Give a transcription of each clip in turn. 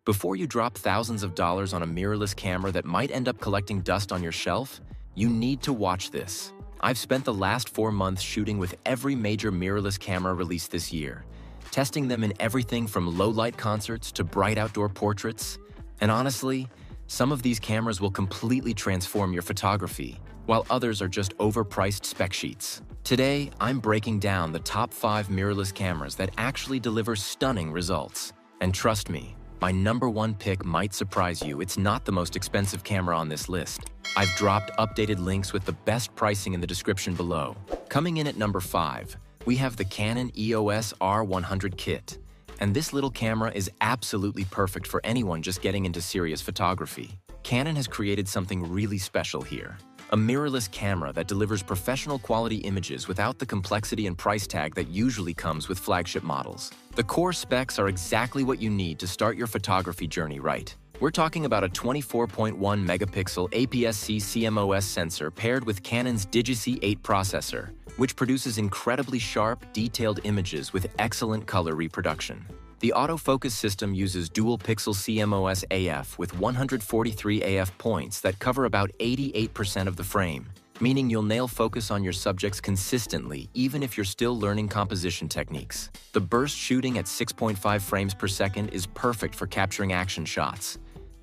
Before you drop thousands of dollars on a mirrorless camera that might end up collecting dust on your shelf, you need to watch this. I've spent the last 4 months shooting with every major mirrorless camera released this year, testing them in everything from low-light concerts to bright outdoor portraits. And honestly, some of these cameras will completely transform your photography, while others are just overpriced spec sheets. Today, I'm breaking down the top 5 mirrorless cameras that actually deliver stunning results. And trust me, my #1 pick might surprise you. It's not the most expensive camera on this list. I've dropped updated links with the best pricing in the description below. Coming in at number 5, we have the Canon EOS R100 kit. And this little camera is absolutely perfect for anyone just getting into serious photography. Canon has created something really special here. A mirrorless camera that delivers professional quality images without the complexity and price tag that usually comes with flagship models. The core specs are exactly what you need to start your photography journey right. We're talking about a 24.1 megapixel APS-C CMOS sensor paired with Canon's Digi-C 8 processor, which produces incredibly sharp, detailed images with excellent color reproduction. The autofocus system uses dual-pixel CMOS AF with 143 AF points that cover about 88% of the frame, meaning you'll nail focus on your subjects consistently even if you're still learning composition techniques. The burst shooting at 6.5 frames per second is perfect for capturing action shots.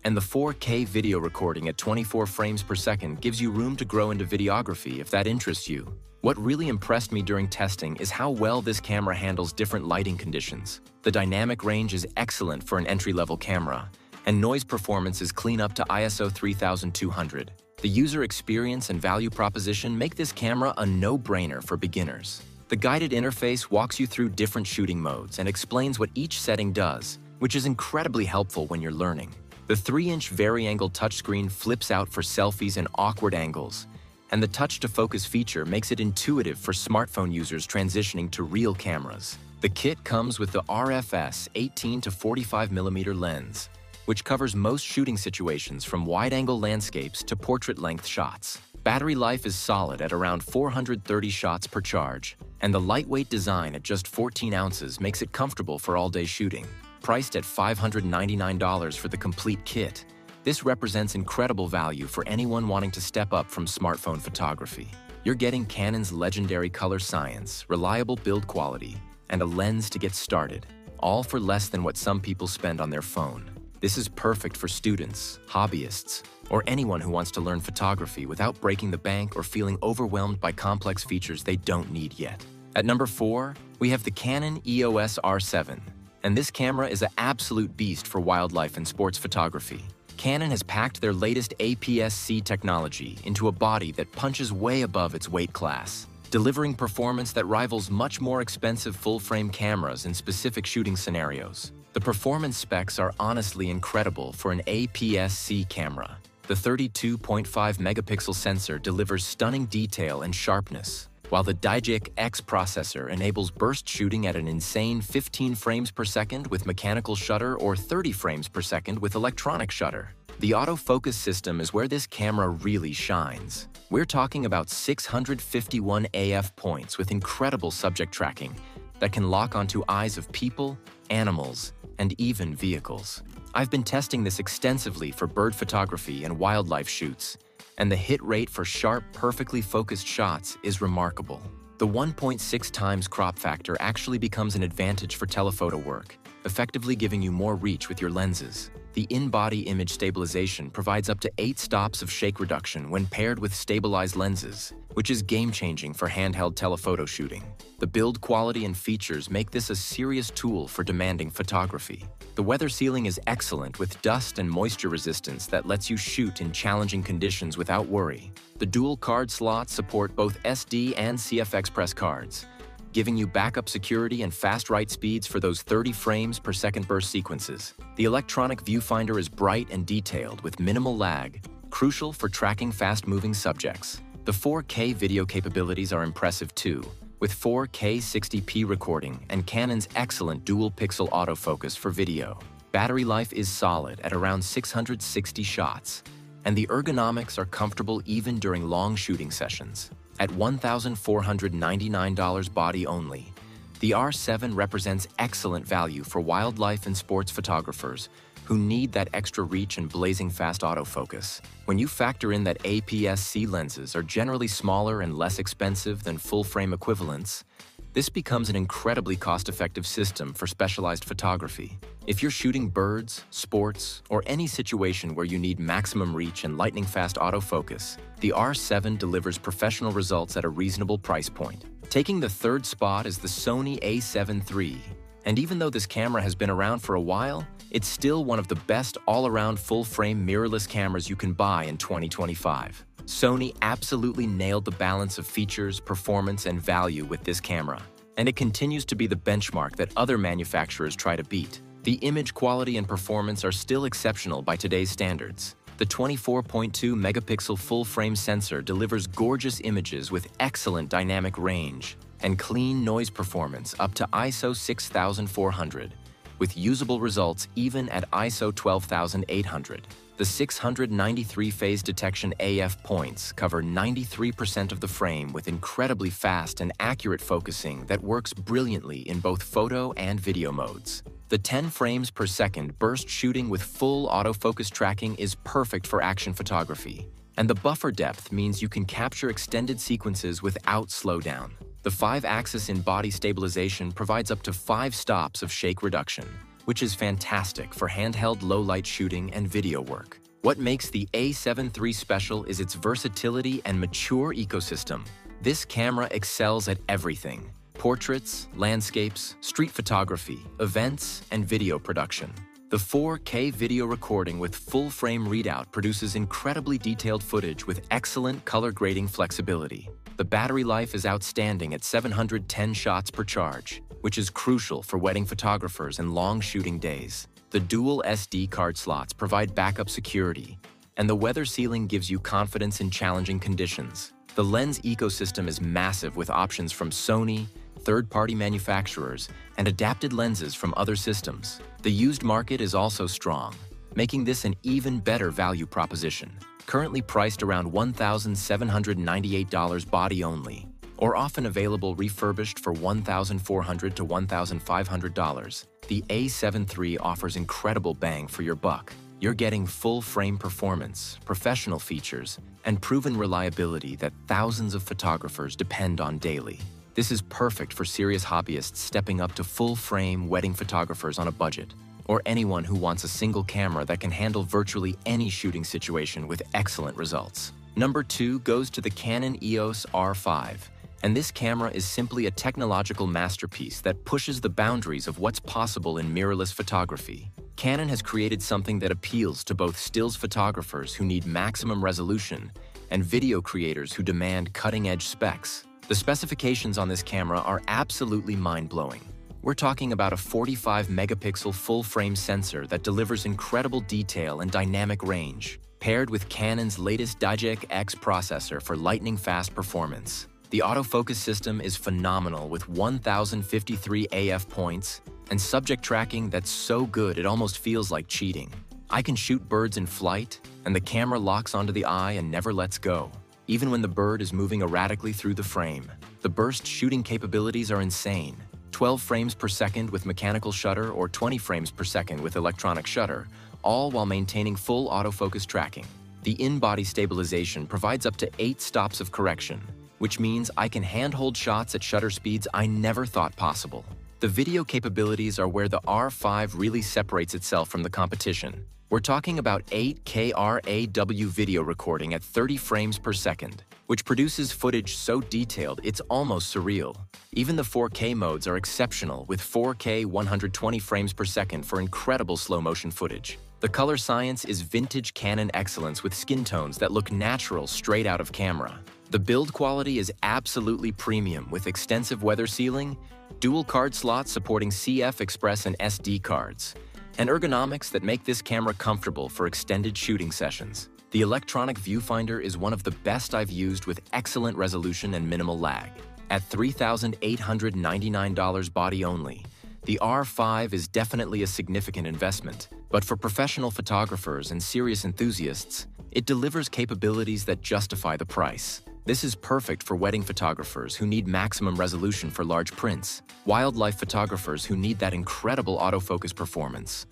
And the 4K video recording at 24 frames per second gives you room to grow into videography if that interests you. What really impressed me during testing is how well this camera handles different lighting conditions. The dynamic range is excellent for an entry-level camera, and noise performance is clean up to ISO 3200. The user experience and value proposition make this camera a no-brainer for beginners. The guided interface walks you through different shooting modes and explains what each setting does, which is incredibly helpful when you're learning. The 3-inch vari-angle touchscreen flips out for selfies and awkward angles, and the touch-to-focus feature makes it intuitive for smartphone users transitioning to real cameras. The kit comes with the RFS 18 to 45mm lens, which covers most shooting situations from wide-angle landscapes to portrait-length shots. Battery life is solid at around 430 shots per charge, and the lightweight design at just 14 ounces makes it comfortable for all-day shooting. Priced at $599 for the complete kit, this represents incredible value for anyone wanting to step up from smartphone photography. You're getting Canon's legendary color science, reliable build quality, and a lens to get started, all for less than what some people spend on their phone. This is perfect for students, hobbyists, or anyone who wants to learn photography without breaking the bank or feeling overwhelmed by complex features they don't need yet. At number 4, we have the Canon EOS R7, and this camera is an absolute beast for wildlife and sports photography. Canon has packed their latest APS-C technology into a body that punches way above its weight class, delivering performance that rivals much more expensive full-frame cameras in specific shooting scenarios. The performance specs are honestly incredible for an APS-C camera. The 32.5 megapixel sensor delivers stunning detail and sharpness, while the Digic X processor enables burst shooting at an insane 15 frames per second with mechanical shutter or 30 frames per second with electronic shutter. The autofocus system is where this camera really shines. We're talking about 651 AF points with incredible subject tracking that can lock onto eyes of people, animals, and even vehicles. I've been testing this extensively for bird photography and wildlife shoots, and the hit rate for sharp, perfectly focused shots is remarkable. The 1.6 times crop factor actually becomes an advantage for telephoto work, effectively giving you more reach with your lenses. The in-body image stabilization provides up to 8 stops of shake reduction when paired with stabilized lenses, which is game-changing for handheld telephoto shooting. The build quality and features make this a serious tool for demanding photography. The weather sealing is excellent with dust and moisture resistance that lets you shoot in challenging conditions without worry. The dual card slots support both SD and CF Express cards, giving you backup security and fast write speeds for those 30 frames per second burst sequences. The electronic viewfinder is bright and detailed with minimal lag, crucial for tracking fast-moving subjects. The 4K video capabilities are impressive too, with 4K 60p recording and Canon's excellent dual-pixel autofocus for video. Battery life is solid at around 660 shots, and the ergonomics are comfortable even during long shooting sessions. At $1,499 body only, the R7 represents excellent value for wildlife and sports photographers who need that extra reach and blazing fast autofocus. When you factor in that APS-C lenses are generally smaller and less expensive than full-frame equivalents, this becomes an incredibly cost-effective system for specialized photography. If you're shooting birds, sports, or any situation where you need maximum reach and lightning-fast autofocus, the R7 delivers professional results at a reasonable price point. Taking the third spot is the Sony a7 III. And even though this camera has been around for a while, it's still one of the best all-around full-frame mirrorless cameras you can buy in 2025. Sony absolutely nailed the balance of features, performance, and value with this camera, and it continues to be the benchmark that other manufacturers try to beat. The image quality and performance are still exceptional by today's standards. The 24.2 megapixel full-frame sensor delivers gorgeous images with excellent dynamic range and clean noise performance up to ISO 6400, with usable results even at ISO 12800. The 693 phase detection AF points cover 93% of the frame with incredibly fast and accurate focusing that works brilliantly in both photo and video modes. The 10 frames per second burst shooting with full autofocus tracking is perfect for action photography, and the buffer depth means you can capture extended sequences without slowdown. The 5-axis in-body stabilization provides up to 5 stops of shake reduction, which is fantastic for handheld low-light shooting and video work. What makes the a7 III special is its versatility and mature ecosystem. This camera excels at everything: portraits, landscapes, street photography, events, and video production. The 4K video recording with full-frame readout produces incredibly detailed footage with excellent color grading flexibility. The battery life is outstanding at 710 shots per charge, which is crucial for wedding photographers and long shooting days. The dual SD card slots provide backup security, and the weather sealing gives you confidence in challenging conditions. The lens ecosystem is massive with options from Sony, third-party manufacturers, and adapted lenses from other systems. The used market is also strong, making this an even better value proposition. Currently priced around $1,798 body only, or often available refurbished for $1,400 to $1,500, the a7 III offers incredible bang for your buck. You're getting full-frame performance, professional features, and proven reliability that thousands of photographers depend on daily. This is perfect for serious hobbyists stepping up to full-frame wedding photographers on a budget, or anyone who wants a single camera that can handle virtually any shooting situation with excellent results. Number 2 goes to the Canon EOS R5, and this camera is simply a technological masterpiece that pushes the boundaries of what's possible in mirrorless photography. Canon has created something that appeals to both stills photographers who need maximum resolution and video creators who demand cutting-edge specs. The specifications on this camera are absolutely mind-blowing. We're talking about a 45-megapixel full-frame sensor that delivers incredible detail and dynamic range, paired with Canon's latest Digic X processor for lightning-fast performance. The autofocus system is phenomenal with 1,053 AF points and subject tracking that's so good it almost feels like cheating. I can shoot birds in flight, and the camera locks onto the eye and never lets go, even when the bird is moving erratically through the frame. The burst shooting capabilities are insane. 12 frames per second with mechanical shutter or 20 frames per second with electronic shutter, all while maintaining full autofocus tracking. The in-body stabilization provides up to 8 stops of correction, which means I can handhold shots at shutter speeds I never thought possible. The video capabilities are where the R5 really separates itself from the competition. We're talking about 8K RAW video recording at 30 frames per second, which produces footage so detailed it's almost surreal. Even the 4K modes are exceptional with 4K 120 frames per second for incredible slow-motion footage. The color science is vintage Canon excellence with skin tones that look natural straight out of camera. The build quality is absolutely premium with extensive weather sealing, dual card slots supporting CF Express and SD cards, and ergonomics that make this camera comfortable for extended shooting sessions. The electronic viewfinder is one of the best I've used with excellent resolution and minimal lag. At $3,899 body only, the R5 is definitely a significant investment, but for professional photographers and serious enthusiasts, it delivers capabilities that justify the price. This is perfect for wedding photographers who need maximum resolution for large prints, wildlife photographers who need that incredible autofocus performance,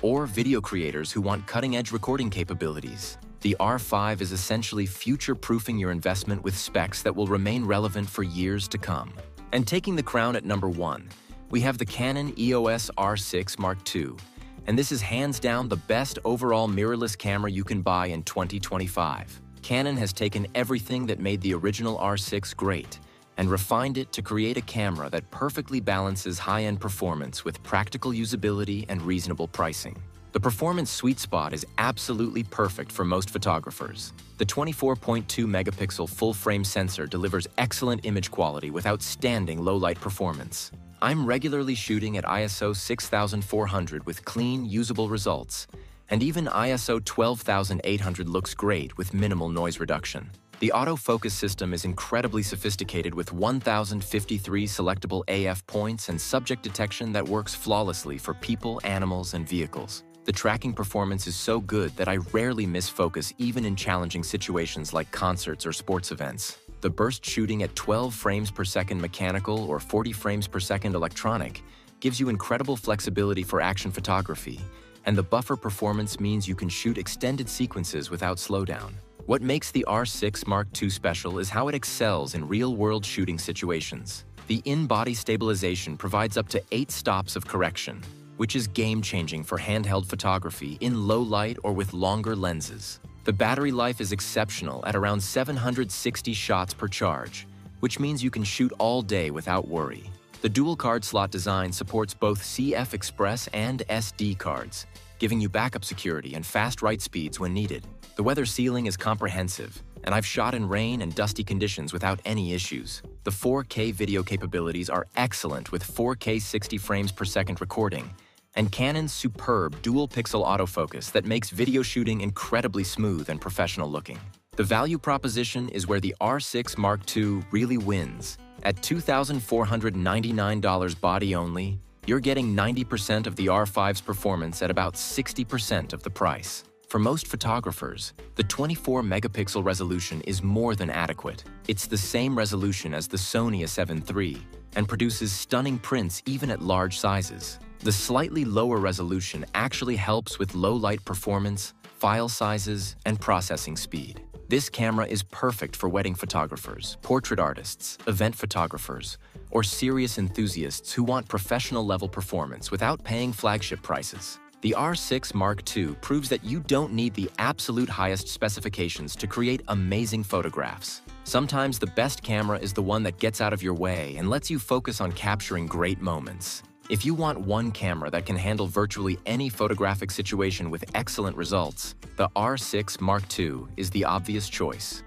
or video creators who want cutting-edge recording capabilities. The R5 is essentially future-proofing your investment with specs that will remain relevant for years to come. And taking the crown at number 1, we have the Canon EOS R6 Mark II. And this is hands down the best overall mirrorless camera you can buy in 2025. Canon has taken everything that made the original R6 great and refined it to create a camera that perfectly balances high-end performance with practical usability and reasonable pricing. The performance sweet spot is absolutely perfect for most photographers. The 24.2 megapixel full-frame sensor delivers excellent image quality with outstanding low-light performance. I'm regularly shooting at ISO 6400 with clean, usable results, and even ISO 12800 looks great with minimal noise reduction. The autofocus system is incredibly sophisticated with 1053 selectable AF points and subject detection that works flawlessly for people, animals, and vehicles. The tracking performance is so good that I rarely miss focus even in challenging situations like concerts or sports events. The burst shooting at 12 frames per second mechanical or 40 frames per second electronic gives you incredible flexibility for action photography, and the buffer performance means you can shoot extended sequences without slowdown. What makes the R6 Mark II special is how it excels in real-world shooting situations. The in-body stabilization provides up to 8 stops of correction, which is game-changing for handheld photography in low light or with longer lenses. The battery life is exceptional at around 760 shots per charge, which means you can shoot all day without worry. The dual card slot design supports both CF Express and SD cards, giving you backup security and fast write speeds when needed. The weather sealing is comprehensive, and I've shot in rain and dusty conditions without any issues. The 4K video capabilities are excellent with 4K 60 frames per second recording, and Canon's superb dual-pixel autofocus that makes video shooting incredibly smooth and professional looking. The value proposition is where the R6 Mark II really wins. At $2,499 body only, you're getting 90% of the R5's performance at about 60% of the price. For most photographers, the 24-megapixel resolution is more than adequate. It's the same resolution as the Sony A7 III and produces stunning prints even at large sizes. The slightly lower resolution actually helps with low-light performance, file sizes, and processing speed. This camera is perfect for wedding photographers, portrait artists, event photographers, or serious enthusiasts who want professional-level performance without paying flagship prices. The R6 Mark II proves that you don't need the absolute highest specifications to create amazing photographs. Sometimes the best camera is the one that gets out of your way and lets you focus on capturing great moments. If you want one camera that can handle virtually any photographic situation with excellent results, the R6 Mark II is the obvious choice.